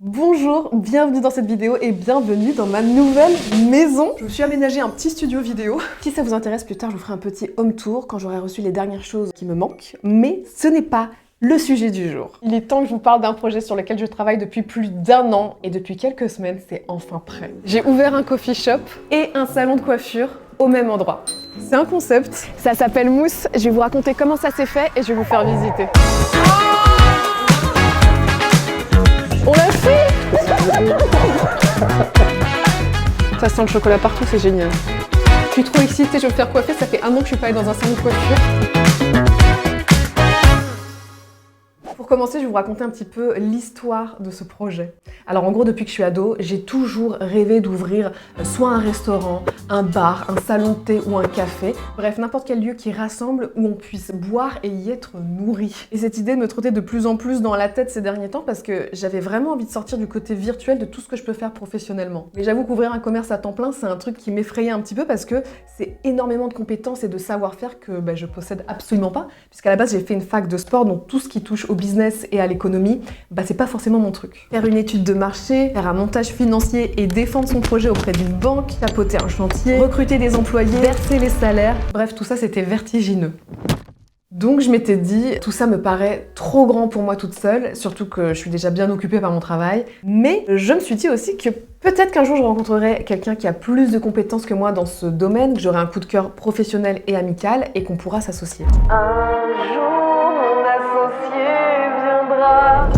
Bonjour, bienvenue dans cette vidéo et bienvenue dans ma nouvelle maison. Je me suis aménagé un petit studio vidéo. Si ça vous intéresse, plus tard je vous ferai un petit home tour quand j'aurai reçu les dernières choses qui me manquent. Mais ce n'est pas le sujet du jour. Il est temps que je vous parle d'un projet sur lequel je travaille depuis plus d'1 an et depuis quelques semaines, c'est enfin prêt. J'ai ouvert un coffee shop et un salon de coiffure au même endroit. C'est un concept. Ça s'appelle Mousse. Je vais vous raconter comment ça s'est fait et je vais vous faire visiter. On l'a fait! Ça sent le chocolat partout, c'est génial. Je suis trop excitée, je vais me faire coiffer, ça fait 1 an que je suis pas allée dans un salon de coiffure. Pour commencer, je vais vous raconter un petit peu l'histoire de ce projet. Alors en gros, depuis que je suis ado, j'ai toujours rêvé d'ouvrir soit un restaurant, un bar, un salon de thé ou un café. Bref, n'importe quel lieu qui rassemble où on puisse boire et y être nourri. Et cette idée me trottait de plus en plus dans la tête ces derniers temps parce que j'avais vraiment envie de sortir du côté virtuel de tout ce que je peux faire professionnellement. Mais j'avoue qu'ouvrir un commerce à temps plein, c'est un truc qui m'effrayait un petit peu parce que c'est énormément de compétences et de savoir-faire que je possède absolument pas. Puisqu'à la base, j'ai fait une fac de sport, donc tout ce qui touche au business et à l'économie, c'est pas forcément mon truc. Faire une étude de marché, faire un montage financier et défendre son projet auprès d'une banque, chapeauter un chantier, recruter des employés, verser les salaires, bref, tout ça c'était vertigineux. Donc je m'étais dit, tout ça me paraît trop grand pour moi toute seule, surtout que je suis déjà bien occupée par mon travail, mais je me suis dit aussi que peut-être qu'un jour je rencontrerai quelqu'un qui a plus de compétences que moi dans ce domaine, que j'aurai un coup de cœur professionnel et amical et qu'on pourra s'associer. Un jour mon associé viendra.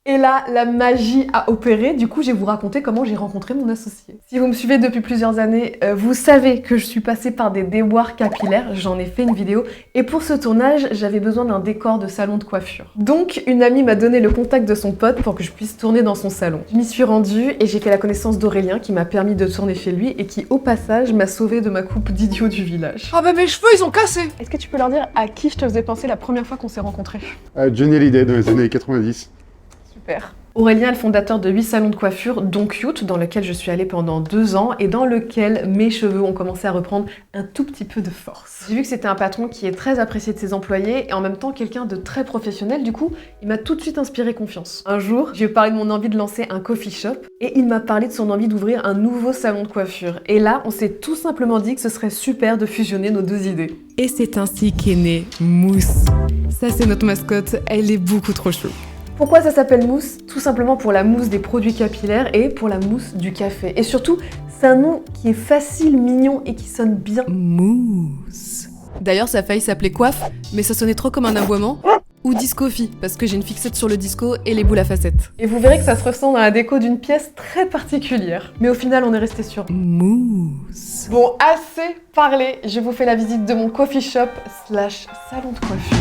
Et là, la magie a opéré, du coup je vais vous raconter comment j'ai rencontré mon associé. Si vous me suivez depuis plusieurs années, vous savez que je suis passée par des déboires capillaires, j'en ai fait une vidéo, et pour ce tournage, j'avais besoin d'un décor de salon de coiffure. Donc une amie m'a donné le contact de son pote pour que je puisse tourner dans son salon. Je m'y suis rendue et j'ai fait la connaissance d'Aurélien qui m'a permis de tourner chez lui et qui au passage m'a sauvée de ma coupe d'idiot du village. Ah bah mes cheveux ils ont cassé! Est-ce que tu peux leur dire à qui je te faisais penser la première fois qu'on s'est rencontrés? Johnny Hallyday dans les années 90. Super. Aurélien est le fondateur de 8 salons de coiffure, dont Cute, dans lequel je suis allée pendant 2 ans et dans lequel mes cheveux ont commencé à reprendre un tout petit peu de force. J'ai vu que c'était un patron qui est très apprécié de ses employés et en même temps quelqu'un de très professionnel, du coup, il m'a tout de suite inspiré confiance. Un jour, je lui ai parlé de mon envie de lancer un coffee shop et il m'a parlé de son envie d'ouvrir un nouveau salon de coiffure. Et là, on s'est tout simplement dit que ce serait super de fusionner nos 2 idées. Et c'est ainsi qu'est née Mousse. Ça, c'est notre mascotte, elle est beaucoup trop chou. Pourquoi ça s'appelle Mousse? Tout simplement pour la mousse des produits capillaires et pour la mousse du café. Et surtout, c'est un nom qui est facile, mignon et qui sonne bien. Mousse. D'ailleurs, ça a failli s'appeler coiffe, mais ça sonnait trop comme un aboiement. Ou discophie, parce que j'ai une fixette sur le disco et les boules à facettes. Et vous verrez que ça se ressent dans la déco d'une pièce très particulière. Mais au final, on est resté sur Mousse. Bon, assez parlé, je vous fais la visite de mon coffee shop / salon de coiffure.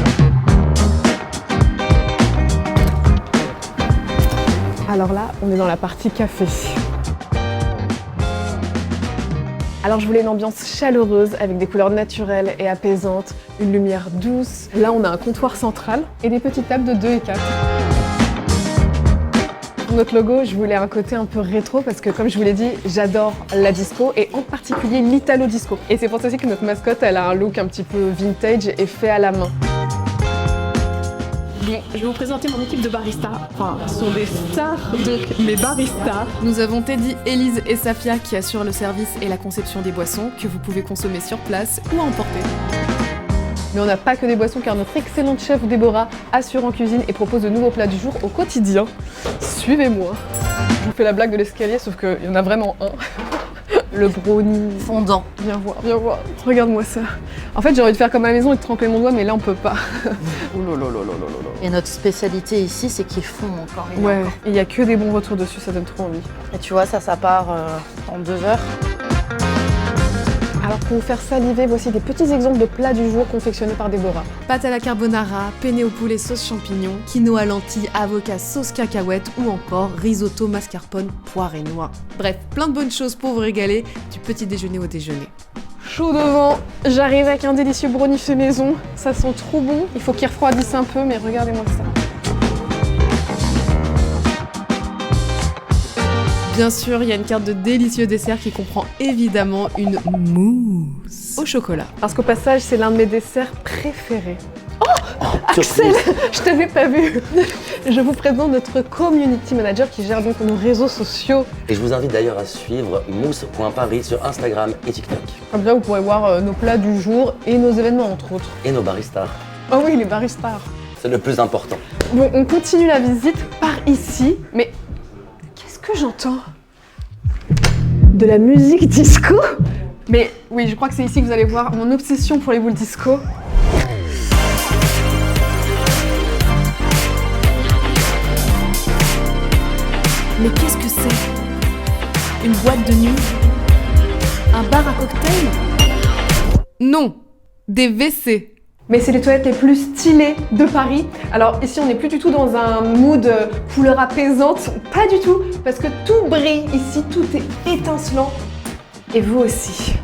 Alors là, on est dans la partie café. Alors je voulais une ambiance chaleureuse avec des couleurs naturelles et apaisantes, une lumière douce. Là, on a un comptoir central et des petites tables de 2 et 4. Pour notre logo, je voulais un côté un peu rétro parce que comme je vous l'ai dit, j'adore la disco et en particulier l'italo disco. Et c'est pour ça aussi que notre mascotte, elle a un look un petit peu vintage et fait à la main. Bon, je vais vous présenter mon équipe de baristas. Enfin, ce sont des stars, donc mes baristas. Nous avons Teddy, Élise et Safia qui assurent le service et la conception des boissons que vous pouvez consommer sur place ou à emporter. Mais on n'a pas que des boissons car notre excellente chef Déborah assure en cuisine et propose de nouveaux plats du jour au quotidien. Suivez-moi. Je vous fais la blague de l'escalier sauf qu'il y en a vraiment un. Le brownie Fondant. Viens voir, viens voir. Regarde-moi ça. En fait, j'ai envie de faire comme à la maison et de tremper mon doigt, mais là, on peut pas. Et notre spécialité ici, c'est qu'ils font encore et Ouais, encore. et il y a que des bons retours dessus, ça donne trop envie. Et tu vois, ça part en 2 heures. Alors, pour vous faire saliver, voici des petits exemples de plats du jour confectionnés par Déborah. Pâte à la carbonara, penne au poulet sauce champignon, quinoa lentilles, avocat sauce cacahuète ou encore risotto mascarpone poire et noix. Bref, plein de bonnes choses pour vous régaler du petit déjeuner au déjeuner. Chaud devant, j'arrive avec un délicieux brownie fait maison. Ça sent trop bon, il faut qu'il refroidisse un peu, mais regardez-moi ça. Bien sûr, il y a une carte de délicieux desserts qui comprend évidemment une mousse au chocolat. Parce qu'au passage, c'est l'un de mes desserts préférés. Oh! Axel, je t'avais pas vu. Je vous présente notre community manager qui gère donc nos réseaux sociaux. Et je vous invite d'ailleurs à suivre mousse.paris sur Instagram et TikTok. Comme ça, vous pourrez voir nos plats du jour et nos événements, entre autres. Et nos baristas. Oh oui, les baristas. C'est le plus important. Bon, on continue la visite par ici, mais qu'est-ce que j'entends? De la musique disco? Mais oui, je crois que c'est ici que vous allez voir mon obsession pour les boules disco. Mais qu'est-ce que c'est? Une boîte de nuit? Un bar à cocktail? Non, des WC. Mais c'est les toilettes les plus stylées de Paris. Alors ici, on n'est plus du tout dans un mood couleur apaisante, pas du tout, parce que tout brille ici, tout est étincelant. Et vous aussi.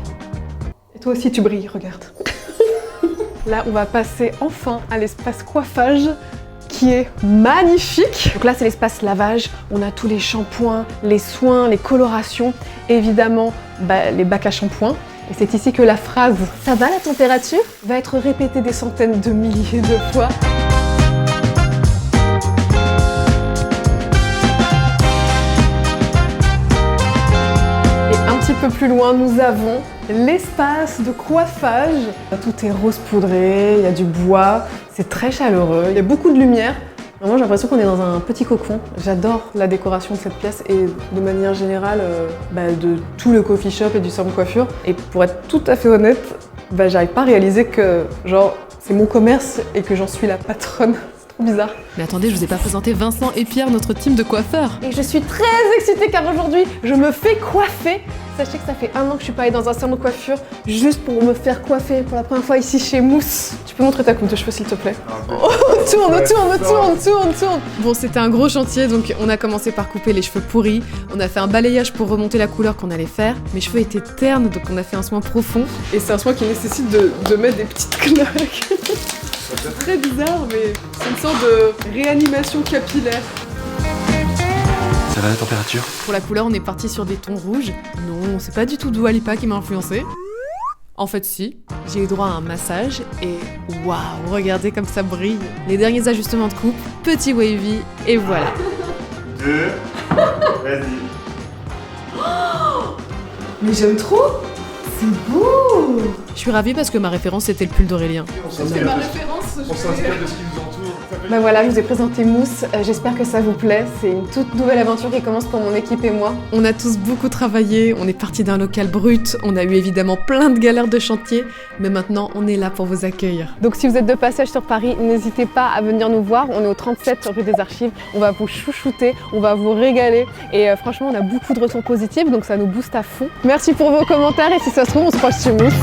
Et toi aussi, tu brilles, regarde. Là, on va passer enfin à l'espace coiffage, qui est magnifique. Donc là, c'est l'espace lavage. On a tous les shampoings, les soins, les colorations, évidemment, les bacs à shampoing. Et c'est ici que la phrase « Ça va la température ?» va être répétée des centaines de milliers de fois. Et un petit peu plus loin, nous avons l'espace de coiffage. Tout est rose poudré, il y a du bois, c'est très chaleureux, il y a beaucoup de lumière. Vraiment, j'ai l'impression qu'on est dans un petit cocon. J'adore la décoration de cette pièce et de manière générale de tout le coffee shop et du salon de coiffure. Et pour être tout à fait honnête, j'arrive pas à réaliser que genre c'est mon commerce et que j'en suis la patronne. C'est trop bizarre. Mais attendez, je vous ai pas présenté Vincent et Pierre, notre team de coiffeurs. Et je suis très excitée car aujourd'hui, je me fais coiffer. Sachez que ça fait 1 an que je suis pas allée dans un salon de coiffure juste pour me faire coiffer pour la première fois ici chez Mousse. Tu peux montrer ta coupe de cheveux s'il te plaît? Oh, tourne. Bon, c'était un gros chantier, donc on a commencé par couper les cheveux pourris. On a fait un balayage pour remonter la couleur qu'on allait faire. Mes cheveux étaient ternes, donc on a fait un soin profond. Et c'est un soin qui nécessite de mettre des petites claques. C'est très bizarre, mais c'est une sorte de réanimation capillaire. Ça va la température? Pour la couleur, on est parti sur des tons rouges. Non, c'est pas du tout Dua Lipa qui m'a influencé. En fait, si. J'ai eu droit à un massage et waouh, regardez comme ça brille. Les derniers ajustements de coupe, petit wavy, et voilà. 2, vas-y. Mais j'aime trop. C'est beau. Je suis ravie parce que ma référence c'était le pull d'Aurélien. On s'inspire de ce qui nous entoure. Voilà, je vous ai présenté Mousse. J'espère que ça vous plaît. C'est une toute nouvelle aventure qui commence pour mon équipe et moi. On a tous beaucoup travaillé, on est parti d'un local brut, on a eu évidemment plein de galères de chantier, mais maintenant on est là pour vous accueillir. Donc si vous êtes de passage sur Paris, n'hésitez pas à venir nous voir. On est au 37 rue des Archives. On va vous chouchouter, on va vous régaler. Et franchement, on a beaucoup de retours positifs, donc ça nous booste à fond. Merci pour vos commentaires et si ça se trouve, on se croise chez Mousse.